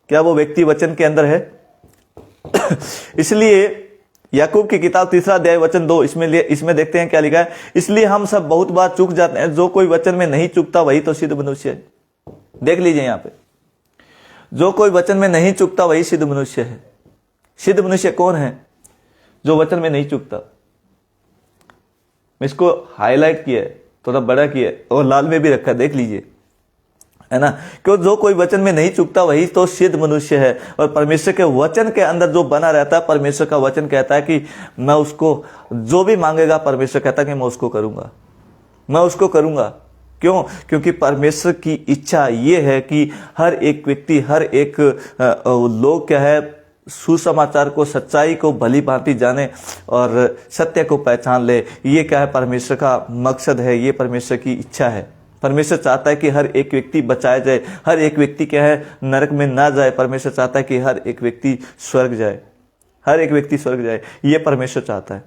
[SPEAKER 1] क्या वो व्यक्ति वचन के अंदर है। इसलिए याकूब की किताब 3 अध्याय वचन 2 इसमें देखते हैं क्या लिखा है। इसलिए हम सब बहुत बार चूक जाते हैं, जो कोई वचन में नहीं चूकता वही तो सिद्ध मनुष्य है। देख लीजिए यहां पे, जो कोई वचन में नहीं चूकता वही सिद्ध मनुष्य है। सिद्ध मनुष्य कौन है? जो वचन में नहीं चूकता। मैं इसको हाईलाइट किया है, थोड़ा बड़ा किया है और लाल में भी रखा है, देख लीजिए, है ना। क्यों? जो कोई वचन में नहीं चूकता वही तो सिद्ध मनुष्य है। और परमेश्वर के वचन के अंदर जो बना रहता है, परमेश्वर का वचन कहता है कि मैं उसको जो भी मांगेगा, परमेश्वर कहता है कि मैं उसको करूंगा, मैं उसको करूंगा। क्यों? क्योंकि परमेश्वर की इच्छा ये है कि हर एक व्यक्ति, हर एक लोग क्या है, सुसमाचार को, सच्चाई को भली भांति जाने और सत्य को पहचान ले। ये क्या है? परमेश्वर का मकसद है, ये परमेश्वर की इच्छा है। परमेश्वर चाहता है कि हर एक व्यक्ति बचाया जाए, हर एक व्यक्ति क्या है, नरक में ना जाए। परमेश्वर चाहता है कि हर एक व्यक्ति स्वर्ग जाए, हर एक व्यक्ति स्वर्ग जाए। ये परमेश्वर चाहता है।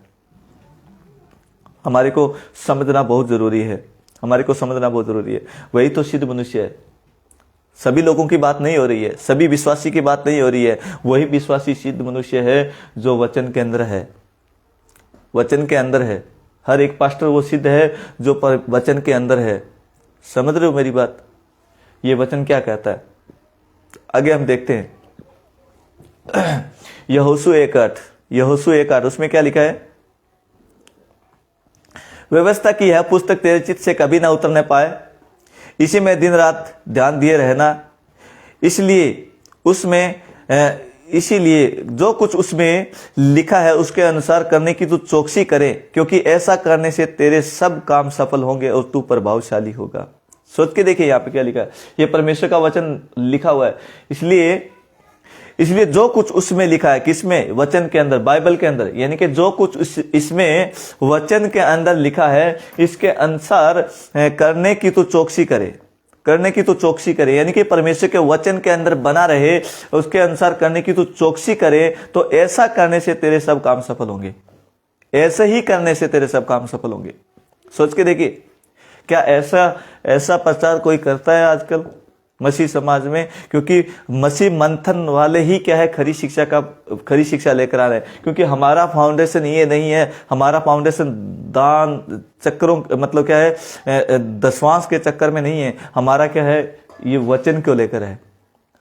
[SPEAKER 1] हमारे को समझना बहुत जरूरी है, हमारे को समझना बहुत जरूरी है। वही तो सिद्ध मनुष्य है। सभी लोगों की बात नहीं हो रही है, सभी विश्वासी की बात नहीं हो रही है। वही विश्वासी सिद्ध मनुष्य है जो वचन के अंदर है, वचन के अंदर है। हर एक पास्टर वो सिद्ध है जो वचन के अंदर है। समझ रहे हो मेरी बात? ये वचन क्या कहता है? आगे हम देखते हैं। यहोशू 1:8 उसमें क्या लिखा है? व्यवस्था की यह पुस्तक तेरे चित्त से कभी ना उतरने पाए, इसी में दिन रात ध्यान दिए रहना। इसीलिए जो कुछ उसमें लिखा है उसके अनुसार करने की तू चौकसी करे, क्योंकि ऐसा करने से तेरे सब काम सफल होंगे और तू प्रभावशाली होगा। सोच के देखिए यहाँ पे क्या लिखा है। ये परमेश्वर का वचन लिखा हुआ है। इसलिए जो कुछ उसमें लिखा है, किसमें? वचन के अंदर, बाइबल के अंदर, यानी कि जो कुछ इसमें वचन के अंदर लिखा है, इसके अनुसार करने की तो चौकसी करे, करने की तो चौकसी करे। यानी कि परमेश्वर के वचन के अंदर बना रहे, उसके अनुसार करने की तो चौकसी करे। तो ऐसा करने से तेरे सब काम सफल होंगे, ऐसे ही करने से तेरे सब काम सफल होंगे। सोच के देखिए, क्या ऐसा प्रचार कोई करता है आजकल मसीह समाज में? क्योंकि मसीह मंथन वाले ही क्या है, खरी शिक्षा लेकर आ रहे हैं। क्योंकि हमारा फाउंडेशन ये नहीं है, हमारा फाउंडेशन दान चक्रों, मतलब क्या है, दशवांश के चक्कर में नहीं है। हमारा क्या है, ये वचन को लेकर है।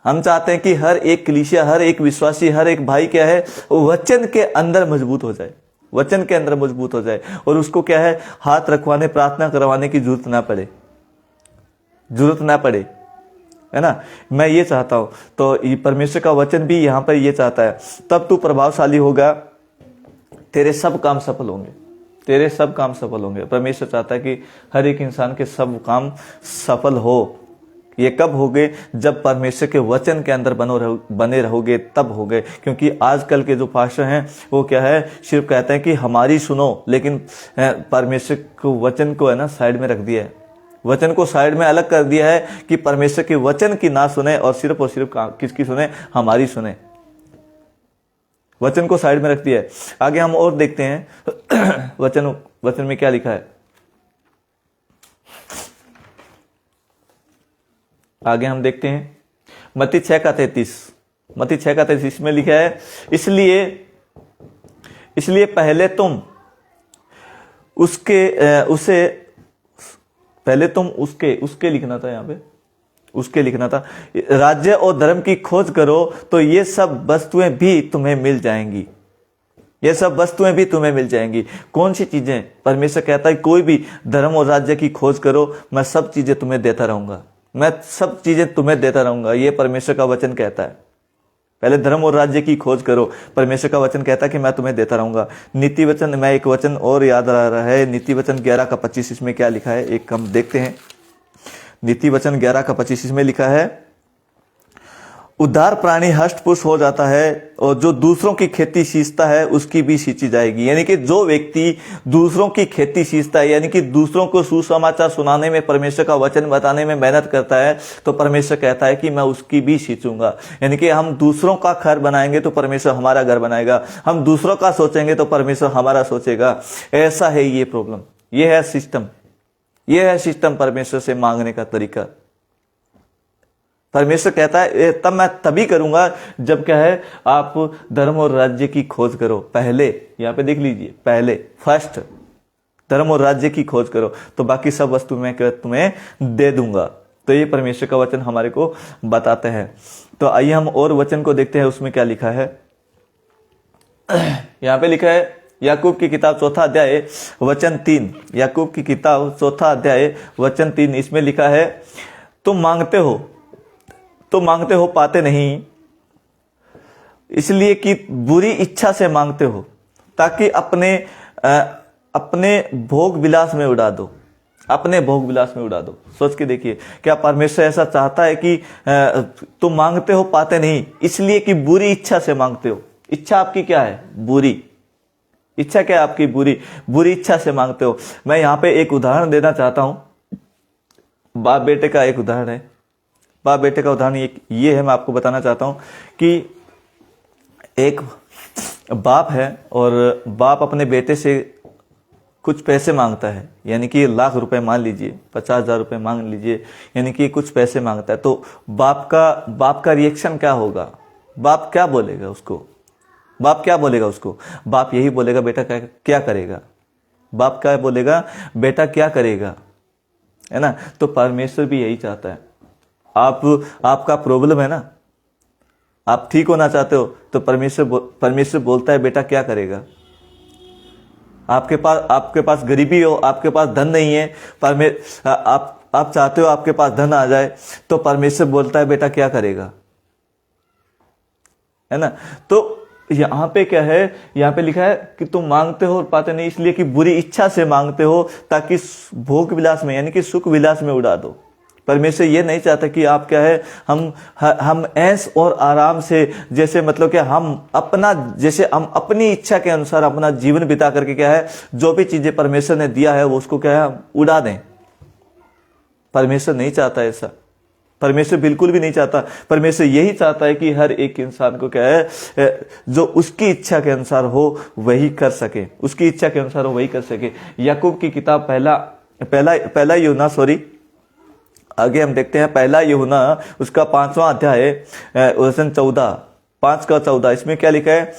[SPEAKER 1] हम चाहते हैं कि हर एक कलीसिया, हर एक विश्वासी, हर एक भाई क्या है, वचन के अंदर मजबूत हो जाए, वचन के अंदर मजबूत हो जाए। और उसको क्या है, हाथ रखवाने, प्रार्थना करवाने की जरूरत ना पड़े, है ना। मैं ये चाहता हूं। तो ये परमेश्वर का वचन भी यहां पर ये चाहता है, तब तू प्रभावशाली होगा, तेरे सब काम सफल होंगे, तेरे सब काम सफल होंगे। परमेश्वर चाहता है कि हर एक इंसान के सब काम सफल हो। ये कब होगे? जब परमेश्वर के वचन के अंदर बने रहोगे, तब होगे। क्योंकि आजकल के जो पास्टर हैं वो क्या है, सिर्फ कहते हैं कि हमारी सुनो, लेकिन परमेश्वर को वचन को है ना साइड में रख दिया है, वचन को साइड में अलग कर दिया है कि परमेश्वर के वचन की ना सुने और सिर्फ किसकी सुने, हमारी सुने। वचन को साइड में रख दिया है। आगे हम और देखते हैं वचन में क्या लिखा है। आगे हम देखते हैं मत्ती 6:33 में लिखा है, इसलिए पहले तुम उसके लिखना था, यहाँ पे उसके लिखना था, राज्य और धर्म की खोज करो तो ये सब वस्तुएं भी तुम्हें मिल जाएंगी, ये सब वस्तुएं भी तुम्हें मिल जाएंगी। कौन सी चीजें? परमेश्वर कहता है कोई भी धर्म और राज्य की खोज करो, मैं सब चीजें तुम्हें देता रहूंगा, मैं सब चीजें तुम्हें देता रहूंगा। ये परमेश्वर का वचन कहता है। पहले धर्म और राज्य की खोज करो, परमेश्वर का वचन कहता है कि मैं तुम्हें देता रहूंगा। नीति वचन, मैं एक वचन और याद आ रहा है, नीति वचन 11:25, इसमें क्या लिखा है, एक हम देखते हैं। नीति वचन 11:25 इसमें लिखा है, उदार प्राणी हष्ट पुष्ट हो जाता है और जो दूसरों की खेती सींचता है उसकी भी सींची जाएगी। यानी कि जो व्यक्ति दूसरों की खेती सींचता है, यानी कि दूसरों को सुसमाचार सुनाने में, परमेश्वर का वचन बताने में मेहनत करता है, तो परमेश्वर कहता है कि मैं उसकी भी सींचूंगा। यानी कि हम दूसरों का घर बनाएंगे तो परमेश्वर हमारा घर बनाएगा, हम दूसरों का सोचेंगे तो परमेश्वर हमारा सोचेगा। ऐसा है ये प्रॉब्लम, ये है सिस्टम, ये है सिस्टम परमेश्वर से मांगने का तरीका। परमेश्वर कहता है तब मैं तभी करूंगा जब क्या है, आप धर्म और राज्य की खोज करो। पहले यहां पे देख लीजिए, पहले फर्स्ट धर्म और राज्य की खोज करो तो बाकी सब वस्तु मैं तुम्हें दे दूंगा। तो ये परमेश्वर का वचन हमारे को बताते हैं। तो आइए हम और वचन को देखते हैं, उसमें क्या लिखा है। यहां पे लिखा है याकूब की किताब 4 अध्याय वचन 3, याकूब की किताब 4 अध्याय वचन 3, इसमें लिखा है तुम मांगते हो पाते नहीं, इसलिए कि बुरी इच्छा से मांगते हो, ताकि अपने भोग विलास में उड़ा दो, अपने भोग विलास में उड़ा दो। सोच के देखिए, क्या परमेश्वर ऐसा चाहता है कि तुम मांगते हो पाते नहीं इसलिए कि बुरी इच्छा से मांगते हो। इच्छा आपकी क्या है? बुरी इच्छा। क्या है आपकी? बुरी इच्छा से मांगते हो। मैं यहां पे एक उदाहरण देना चाहता हूं, बाप बेटे का एक उदाहरण है। बाप बेटे का उदाहरण ये है, मैं आपको बताना चाहता हूं कि एक बाप है और बाप अपने बेटे से कुछ पैसे मांगता है, यानी कि लाख रुपए मान लीजिए, 50,000 रुपए मांग लीजिए, यानी कि कुछ पैसे मांगता है। तो बाप का रिएक्शन क्या होगा? बाप क्या बोलेगा उसको? बाप क्या बोलेगा उसको? बाप यही बोलेगा बेटा क्या करेगा? बाप क्या बोलेगा? बेटा क्या करेगा, है ना। तो परमेश्वर भी यही चाहता है। आपका प्रॉब्लम है ना, आप ठीक होना चाहते हो, तो परमेश्वर बोलता है बेटा क्या करेगा। आपके पास गरीबी हो, आपके पास धन नहीं है, आप चाहते हो आपके पास धन आ जाए, तो परमेश्वर बोलता है बेटा क्या करेगा, है ना। तो यहां पे क्या है, यहां पे लिखा है कि तुम मांगते हो और पाते नहीं, इसलिए कि बुरी इच्छा से मांगते हो, ताकि भोग विलास में, यानी कि सुख विलास में उड़ा दो। परमेश्वर ये नहीं चाहता कि आप क्या है, हम ऐश और आराम से, जैसे मतलब कि हम अपनी इच्छा के अनुसार अपना जीवन बिता करके क्या है, जो भी चीजें परमेश्वर ने दिया है वो उसको क्या है, हम उड़ा दें। परमेश्वर नहीं चाहता ऐसा, परमेश्वर बिल्कुल भी नहीं चाहता। परमेश्वर यही चाहता है कि हर एक इंसान को क्या है, जो उसकी इच्छा के अनुसार हो वही कर सके, उसकी इच्छा के अनुसार हो वही कर सके। याकूब की किताब पहला यूहन्ना, आगे हम देखते हैं, पहला यूहन्ना उसका 5वां अध्याय वचन 5:14, इसमें क्या लिखा है,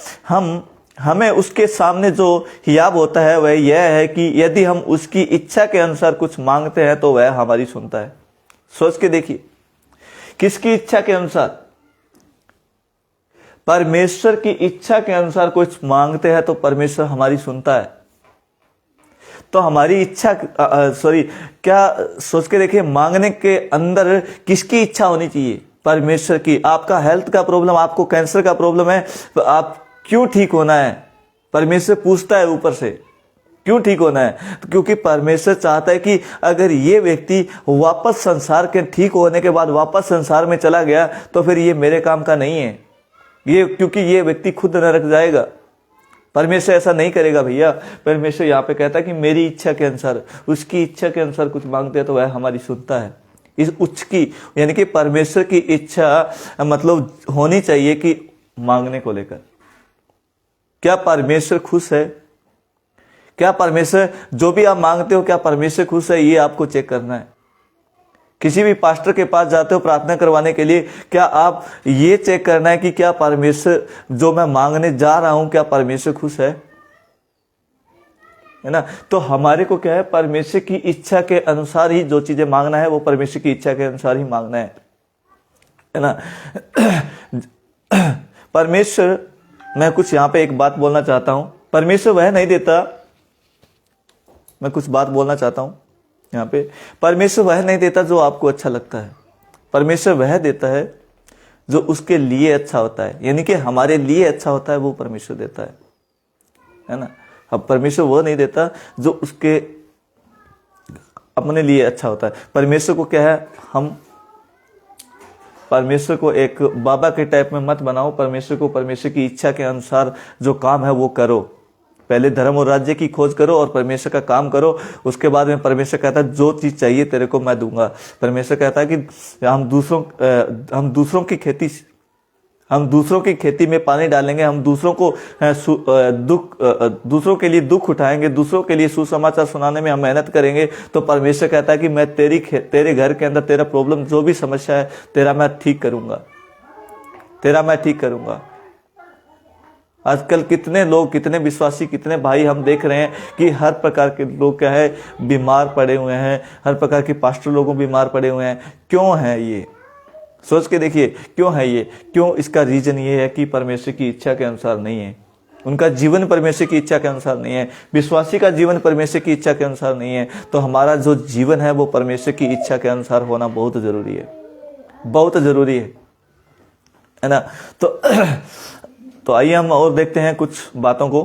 [SPEAKER 1] हमें उसके सामने जो हियाब होता है वह यह है कि यदि हम उसकी इच्छा के अनुसार कुछ मांगते हैं तो वह हमारी सुनता है। सोच के देखिए, किसकी इच्छा के अनुसार? परमेश्वर की इच्छा के अनुसार कुछ मांगते हैं तो परमेश्वर हमारी सुनता है। तो हमारी इच्छा क्या सोच के देखिए, मांगने के अंदर किसकी इच्छा होनी चाहिए? परमेश्वर की। आपका हेल्थ का प्रॉब्लम, आपको कैंसर का प्रॉब्लम है, तो आप क्यों ठीक होना है? परमेश्वर पूछता है ऊपर से, क्यों ठीक होना है? तो क्योंकि परमेश्वर चाहता है कि अगर ये व्यक्ति वापस संसार के ठीक होने के बाद वापस संसार में चला गया तो फिर ये मेरे काम का नहीं है, क्योंकि ये व्यक्ति खुद नरक जाएगा। परमेश्वर ऐसा नहीं करेगा भैया। परमेश्वर यहाँ पे कहता है कि मेरी इच्छा के अनुसार, उसकी इच्छा के अनुसार कुछ मांगते हैं तो वह हमारी सुनता है। इस उच्च की, यानी कि परमेश्वर की इच्छा मतलब होनी चाहिए कि मांगने को लेकर, क्या परमेश्वर खुश है? क्या परमेश्वर, जो भी आप मांगते हो, क्या परमेश्वर खुश है? ये आपको चेक करना है। किसी भी पास्टर के पास जाते हो प्रार्थना करवाने के लिए, क्या आप ये चेक करना है कि क्या परमेश्वर, जो मैं मांगने जा रहा हूं, क्या परमेश्वर खुश है ना। तो हमारे को क्या है, परमेश्वर की इच्छा के अनुसार ही जो चीजें मांगना है वो परमेश्वर की इच्छा के अनुसार ही मांगना है ना। परमेश्वर, मैं कुछ यहां पे एक बात बोलना चाहता हूं, परमेश्वर वह नहीं देता, मैं कुछ बात बोलना चाहता हूं यहाँ पे, परमेश्वर वह नहीं देता जो आपको अच्छा लगता है, परमेश्वर वह देता है जो उसके लिए अच्छा होता है, यानी कि हमारे लिए अच्छा होता है वो परमेश्वर देता है ना। अब परमेश्वर वो नहीं देता जो उसके अपने लिए अच्छा होता है। परमेश्वर को क्या है, परमेश्वर को एक बाबा के टाइप में मत बनाओ। परमेश्वर को परमेश्वर की इच्छा के अनुसार जो काम है वो करो। पहले धर्म और राज्य की खोज करो और परमेश्वर का काम करो। उसके बाद में परमेश्वर कहता है जो चीज चाहिए तेरे को मैं दूंगा। परमेश्वर कहता है कि हम दूसरों की खेती में पानी डालेंगे, हम दूसरों को दूसरों के लिए दुख उठाएंगे, दूसरों के लिए सुसमाचार सुनाने में हम मेहनत करेंगे। तो परमेश्वर कहता है कि मैं तेरे घर के अंदर तेरा प्रॉब्लम जो भी समस्या है तेरा मैं ठीक करूंगा। आजकल कितने लोग, कितने विश्वासी, कितने भाई हम देख रहे हैं कि हर प्रकार के लोग क्या है बीमार पड़े हुए हैं। हर प्रकार के पास्टर लोगों बीमार पड़े हुए हैं। क्यों है ये? सोच के देखिए क्यों है ये? क्यों? इसका रीजन ये है कि परमेश्वर की इच्छा के अनुसार नहीं है। उनका जीवन परमेश्वर की इच्छा के अनुसार नहीं है। विश्वासी का जीवन परमेश्वर की इच्छा के अनुसार नहीं है। तो हमारा जो जीवन है वो परमेश्वर की इच्छा के अनुसार होना बहुत जरूरी है, बहुत जरूरी है ना। तो आइए हम और देखते हैं कुछ बातों को।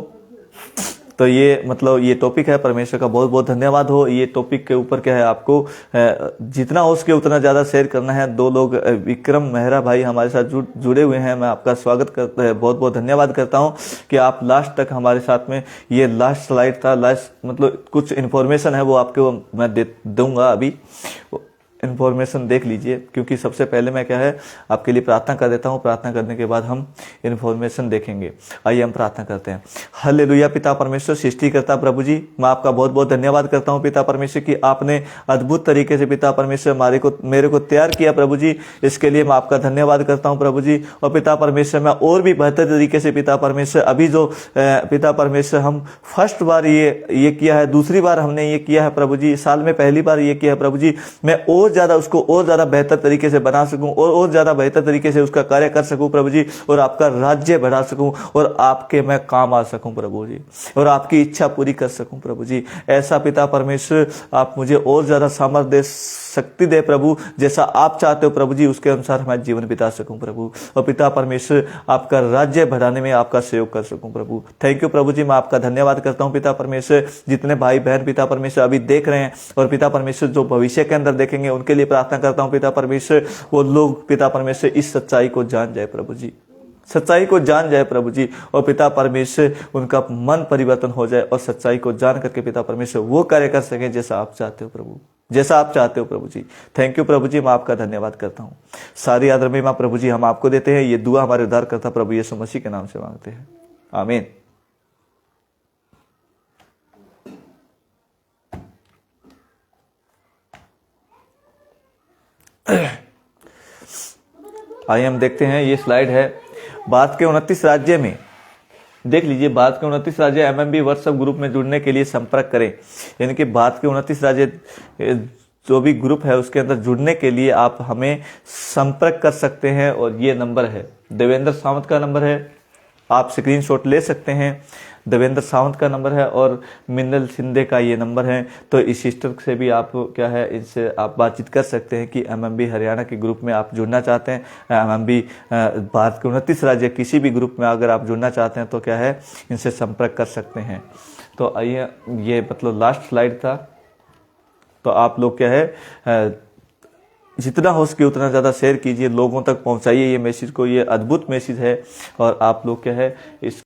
[SPEAKER 1] तो ये मतलब ये टॉपिक है। परमेश्वर का बहुत बहुत धन्यवाद हो। ये टॉपिक के ऊपर क्या है, आपको जितना हो सके उतना ज़्यादा शेयर करना है। 2 लोग विक्रम मेहरा भाई हमारे साथ जुड़े हुए हैं। मैं आपका स्वागत करता है, बहुत बहुत धन्यवाद करता हूं कि आप लास्ट तक हमारे साथ में। ये लास्ट स्लाइड था, लास्ट मतलब कुछ इन्फॉर्मेशन है वो आपको मैं दूंगा। अभी इन्फॉर्मेशन देख लीजिए, क्योंकि सबसे पहले मैं क्या है आपके लिए प्रार्थना कर देता हूं। प्रार्थना करने के बाद हम इन्फॉर्मेशन देखेंगे। आइए हम प्रार्थना करते हैं। हालेलुया। पिता परमेश्वर, सृष्टिकर्ता प्रभु जी, मैं आपका बहुत बहुत धन्यवाद करता हूं पिता परमेश्वर कि आपने अद्भुत तरीके से पिता परमेश्वर मेरे को तैयार किया प्रभु जी। इसके लिए मैं आपका धन्यवाद करता हूं प्रभु जी। और पिता परमेश्वर मैं और भी बेहतर तरीके से पिता परमेश्वर अभी जो पिता परमेश्वर हम फर्स्ट बार ये किया है, दूसरी बार हमने ये किया है प्रभु जी, साल में पहली बार ये किया है प्रभु जी। मैं और ज्यादा उसको और ज्यादा बेहतर तरीके से बना सकूं और ज्यादा बेहतर तरीके से उसका कार्य कर सकूं प्रभु जी, और आपका राज्य बढ़ा सकूं और आपके मैं काम आ सकूं प्रभु जी, और आपकी इच्छा पूरी कर सकूं प्रभु जी। ऐसा पिता परमेश्वर आप मुझे और ज्यादा सामर्थ्य दे, शक्ति दे प्रभु, जैसा आप चाहते हो प्रभु जी, उसके अनुसार मैं जीवन बिता सकूं प्रभु। और पिता परमेश्वर आपका राज्य बढ़ाने में आपका सहयोग कर सकूं प्रभु। थैंक यू प्रभु जी। मैं आपका धन्यवाद करता हूं पिता परमेश्वर। जितने भाई बहन पिता परमेश्वर अभी देख रहे हैं और पिता परमेश्वर जो भविष्य के अंदर देखेंगे उनके लिए प्रार्थना करता हूं पिता परमेश्वर, वो लोग पिता परमेश्वर इस सच्चाई को जान जाए प्रभु जी, सच्चाई को जान जाए प्रभु जी। और पिता परमेश्वर उनका मन परिवर्तन हो जाए और सच्चाई को जान करके पिता परमेश्वर वो कार्य कर सके जैसा आप चाहते हो प्रभु, जैसा आप चाहते हो प्रभु जी। थैंक यू प्रभु जी। मैं आपका धन्यवाद करता हूँ। सारी आदर महिमा प्रभु जी हम आपको देते हैं। ये दुआ हमारे उद्धारकर्ता प्रभु यीशु मसीह के नाम से मांगते हैं, आमीन। आइए हम देखते हैं। ये स्लाइड है भारत के 29 राज्य में। देख लीजिए, भारत के 29 राज्य एमएमबी व्हाट्सएप ग्रुप में जुड़ने के लिए संपर्क करें। यानी कि भारत के 29 राज्य जो भी ग्रुप है उसके अंदर जुड़ने के लिए आप हमें संपर्क कर सकते हैं। और ये नंबर है, देवेंद्र सावंत का नंबर है, आप स्क्रीनशॉट ले सकते हैं। देवेंद्र सावंत का नंबर है और मिन्नल शिंदे का ये नंबर है। तो इस सिस्टर से भी आप क्या है, इनसे आप बातचीत कर सकते हैं कि एमएमबी हरियाणा के ग्रुप में आप जुड़ना चाहते हैं। एमएमबी भारत के 29 राज्य किसी भी ग्रुप में अगर आप जुड़ना चाहते हैं तो क्या है, इनसे संपर्क कर सकते हैं। तो आइए, ये मतलब लास्ट स्लाइड था। तो आप लोग क्या है जितना हो सके उतना ज़्यादा शेयर कीजिए, लोगों तक पहुंचाइए ये मैसेज को। ये अद्भुत मैसेज है और आप लोग क्या है इस